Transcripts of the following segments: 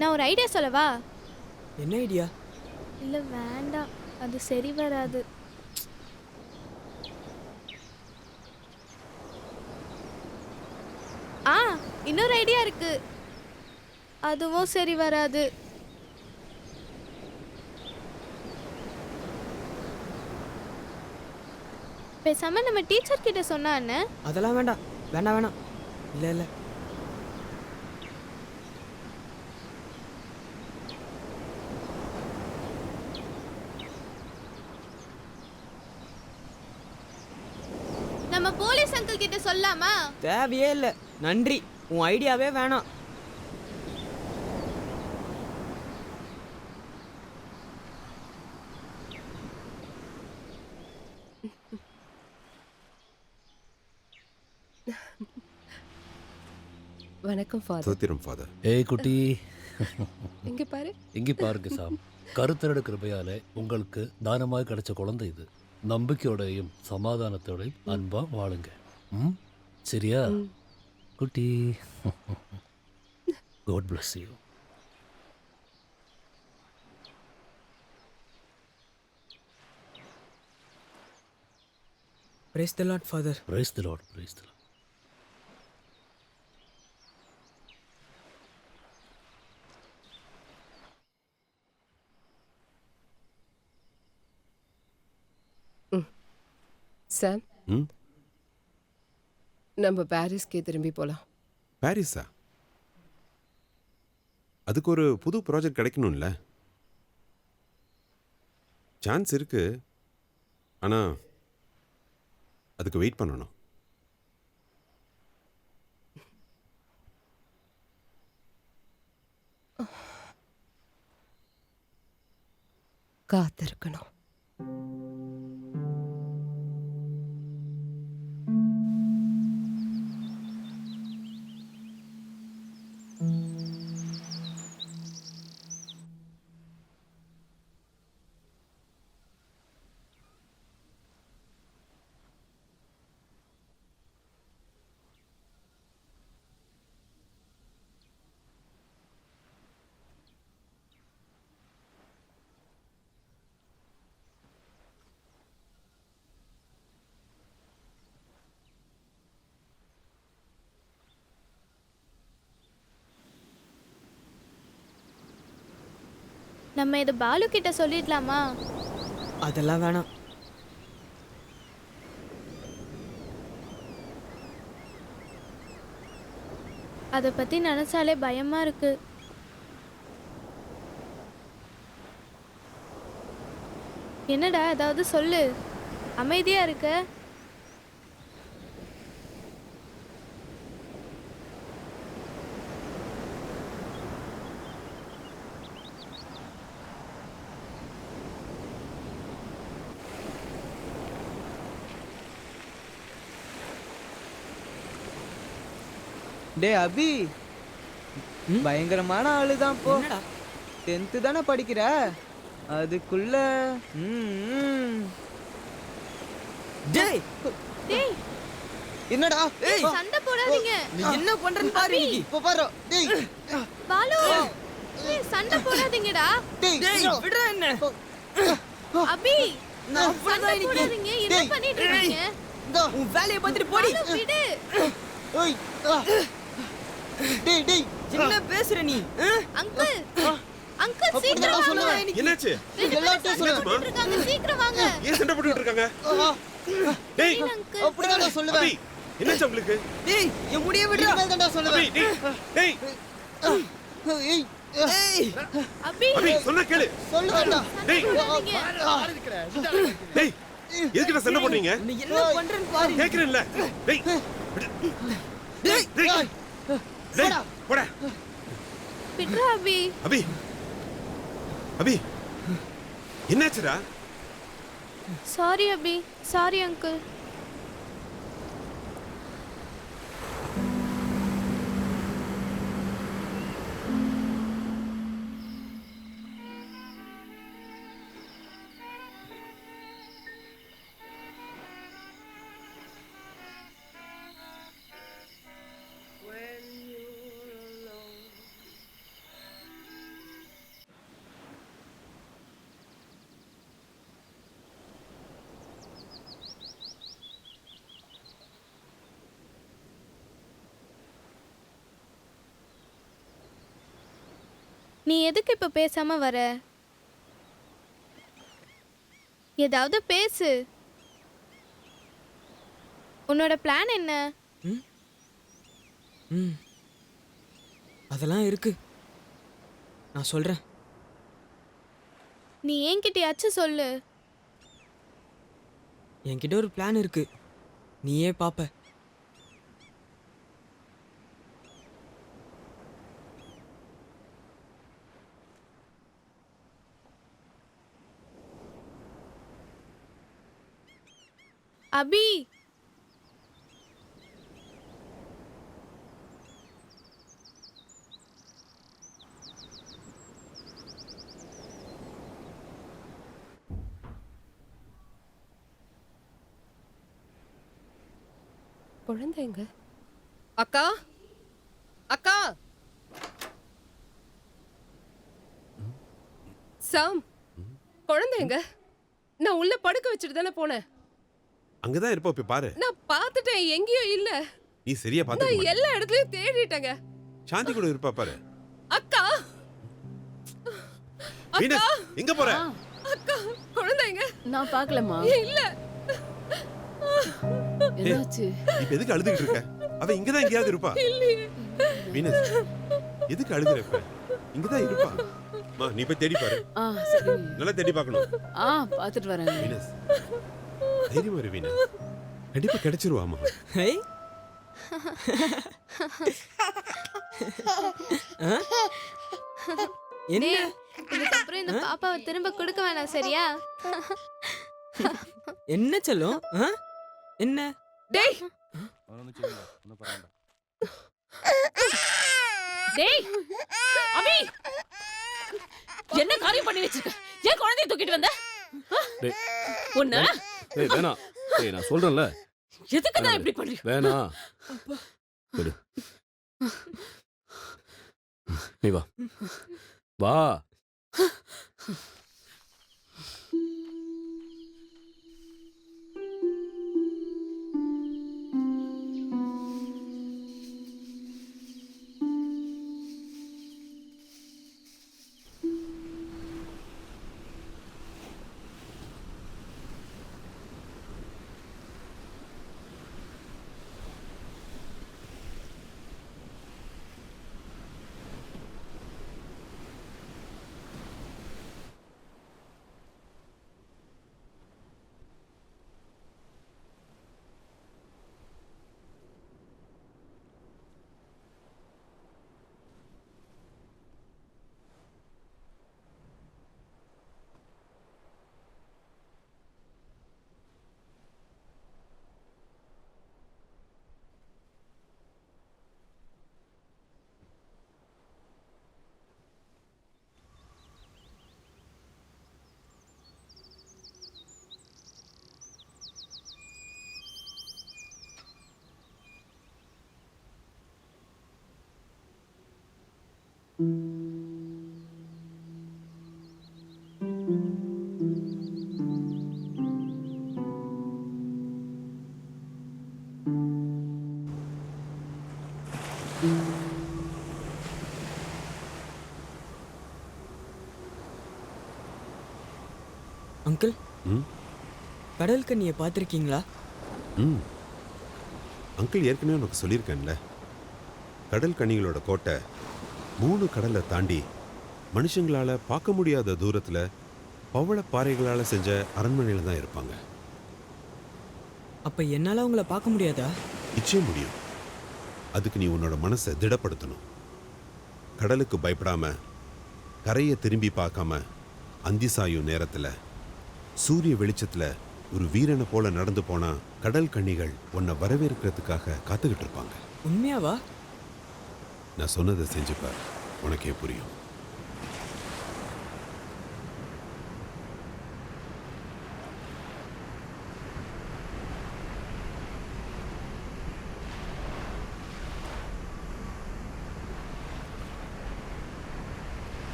நான் ஒரு ஐடியா சொல்லவா? என்ன ஐடியா? இல்ல வேண்டாம், அது சரி வராது. ஆ, இன்னொரு ஐடியா இருக்கு. அதுவும் சரி வராது. பேசாம நம்ம டீச்சர் கிட்ட சொன்னா என்ன? அதெல்லாம் வேண்டாம். வேண்டாம் வேணாம். இல்ல இல்ல. நம்ம போலீஸ் அங்கிள் கிட்ட சொல்லாமா? தேவையே இல்ல. நன்றி. உன் ஐடியாவே வேணாம். வணக்கம் ஃபாதர். சோத்திரம் ஃபாதர். ஏய் குட்டி, இங்க பாரு. இங்கே பாருங்க சாம். கருத்தரடு கிருபையால உங்களுக்கு தானமாக கிடைச்ச குழந்தை இது. நம்பிக்கையோடையும் சமாதானத்தோடையும் அன்பா வாழுங்க. ம், சரியா குட்டி? God bless you. Praise the Lord, Father. Praise the Lord, praise the Lord. சாம், ம் நம்ம பாரிஸ்க்கே திரும்பி போலாம். பாரிஸா? அதுக்கு ஒரு புது ப்ராஜெக்ட் கிடைக்கணும்ல. சான்ஸ் இருக்கு, ஆனா அதுக்கு வெயிட் பண்ணணும். காத்திருக்கணும். நம்ம இதை பாலு கிட்ட சொல்லிடலாமா? அதெல்லாம் வேணாம். அதை பத்தி நினைச்சாலே பயமா இருக்கு. என்னடா ஏதாவது சொல்லு, அமைதியா இருக்க. டே அபி, பயங்கரமான ஆளுதான் போ. என்னடா? 10th தானே படிக்கிற, அதுக்குள்ள டேய், டேய், என்னடா? ஏய், சண்டை போடாதீங்க. நீ என்ன பண்றன்னு பாரு இன்னைக்கு. இப்ப பாரு. டேய் பாலு, டேய், சண்டை போடாதீங்கடா. டேய் டேய், விடுடா என்ன. அபி, நான் சண்டை அவ்வளவுதான் இன்னைக்கு. போடாதீங்க. என்ன டேய், பண்ணிட்டு இருக்கீங்க? இந்தா. உன் வேலையை பார்த்துட்டு போடி. பாலு, விடு. ஓய் டேய் டேய் என்ன பேசுற நீ? அங்கிள், அங்கிள் அப்படிதான் சீக்கிரம் வாங்க. சொல்லுவேன். என்னாச்சு? ரெண்டு பேரும் எல்லாத்தையும் சண்டை சொல்லுவேன். போட்டுட்டு இருக்காங்க, சீக்கிரம் வாங்க. ஏன் சண்டை போட்டுட்டு இருக்காங்க? டேய் இல்ல, அங்கிள். அப்படிதான் நான் சொல்லுவேன். அபி, என்னாச்சு உங்களுக்கு? டேய், என் முடிய விடுடா. இனிமேல் தான்டா அபி, சொல்லுவேன். டேய் ஏய் ஏய், அபி, அபி, சொன்னா கேளு. சொல்லுவேன்டா. டேய் டேய், எதுக்குடா சண்டை போடுறீங்க? நீ என்ன பண்றன்னு பாரு. கேக்குறேன்ல. டேய் விடு. டேய், டேய் டேய் போடா. விட்றா அபி. அபி, அபி, என்னாச்சுடா? சாரி அபி, சாரி அங்கிள். நீ எதுக்கு இப்ப பேசாம வர? ஏதாவது பேசு. உன்னோட பிளான் என்ன? ம் அதெல்லாம் இருக்கு, நான் சொல்றேன். நீ என்கிட்டயாச்சும் சொல்லு. என்கிட்ட ஒரு பிளான் இருக்கு, நீயே பாப்ப. அபி, குழந்தைங்க. அக்கா, அக்கா. சாம், குழந்தைங்க. நான் உள்ள படுக்க வச்சுட்டு தானே போனேன். அங்கதான் இருப்ப, போய் பாரு. நான் பார்த்துட்டேன், எங்கேயும் இல்ல. நீ சரியா நான் பாத்து. எல்லா இடத்துலயும் தேடிட்டேங்க. சாந்தி கூட இருப்பா பாரு. அக்கா, வீனஸ், எங்க போற? அக்கா, குழந்தைங்க. நான் பார்க்கலமா. இல்ல. என்னாச்சு? இப்ப எதுக்கு அழுதுகிட்டு இருக்க? அவ இங்கதான் எங்கேயாவது இருப்பா. வீனஸ், எதுக்கு அழுகுற? இப்ப இங்கதான் இருப்பா. மா, நீ போய் தேடி பாரு. சரி. நல்லா தேடி பார்க்கணும். பார்த்துட்டு வரேன். வீனஸ், தைரியமா இரு வீனஸ். கண்டிப்பா கிடைச்சிருவாமா. ஹே என்ன? டேய், இதுக்கப்புறம் இந்த பாப்பாவை திரும்ப கொடுக்க வேணாம், சரியா? என்ன செல்லும்? என்ன? டேய், டேய் அபி, என்ன காரியம் பண்ணி வச்சிருக்க? ஏன் குழந்தையை தூக்கிட்டு வந்த? டேய், உன்ன ஏய் வேணாம். ஏய் நான் சொல்றேன்ல. எதுக்கு தான் இப்படி பண்றீங்க? வேணாம். விடு. நீ வா. வா. அங்கிள், ம் கடல் கண்ணியை பார்த்துருக்கீங்களா? ம் அங்கிள் ஏற்கனவே உனக்கு சொல்லியிருக்கேன்ல, கடல் கன்னிகளோட கோட்டை 3 கடலை தாண்டி மனுஷங்களால பார்க்க முடியாத தூரத்துல பவள பாறைகளால செஞ்ச அரண்மனையில தான் இருப்பாங்க. அப்ப என்னால அவங்கள பார்க்க முடியாதா? நிச்சயம் முடியும். அதுக்கு நீ உன்னோட மனசை திடப்படுத்தணும். கடலுக்கு பயப்படாம, கரையை திரும்பி பார்க்காம, அந்தி சாயும் நேரத்துல சூரிய வெளிச்சத்துல ஒரு வீரனை போல நடந்து போனா கடல் கன்னிகள் உன்னை வரவேற்கிறதுக்காக காத்துக்கிட்டு இருப்பாங்க. உண்மையாவா? நான் சொன்னதை செஞ்சுப்பார், உனக்கே புரியும்.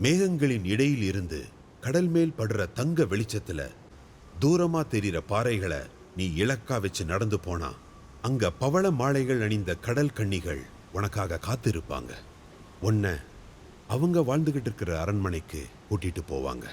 மேகங்களின் இடையில் இருந்து கடல் மேல் படுற தங்க வெளிச்சத்துல தூரமா தெரிகிற பாறைகளை நீ இலக்கா வச்சு நடந்து போனா அங்க பவள மாலைகள் அணிந்த கடல் கன்னிகள் உனக்காக காத்திருப்பாங்க. உன்னை அவங்க வாழ்ந்துகிட்டு இருக்கிற அரண்மனைக்கு கூட்டிட்டு போவாங்க.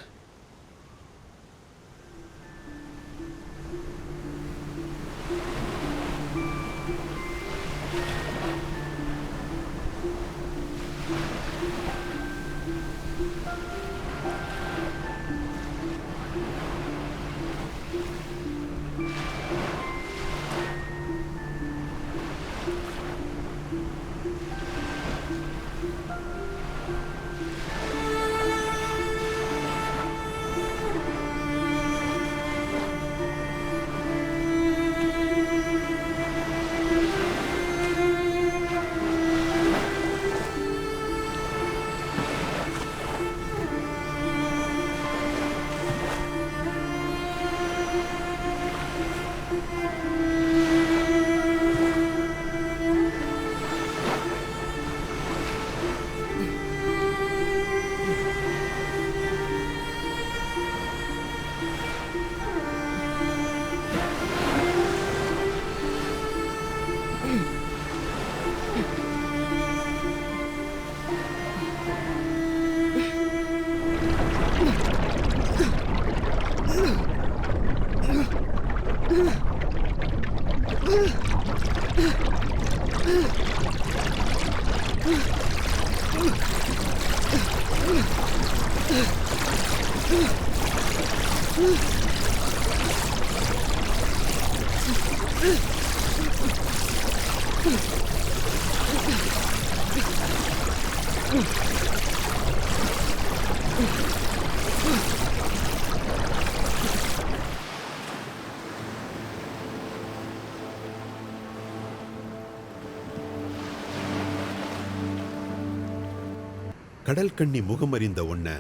கடல் கன்னி முகமறிந்த உன்னை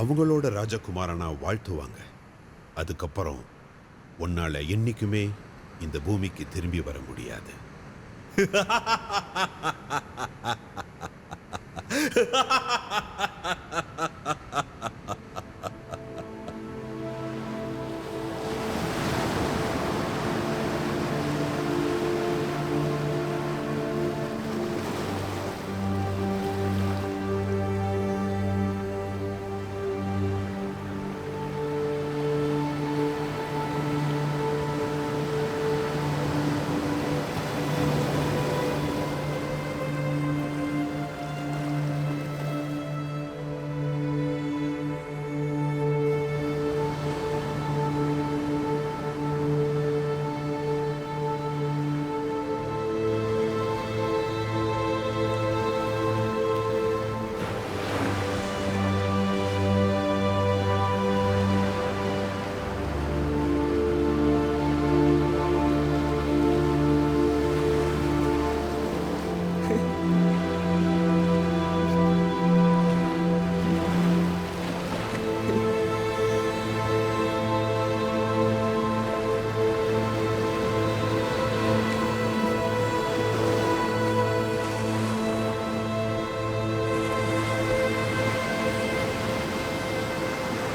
அவங்களோட ராஜகுமாரனா வாழ்த்துவாங்க. அதுக்கப்புறம் உன்னால என்னைக்குமே இந்த பூமிக்கு திரும்பி வர முடியாது.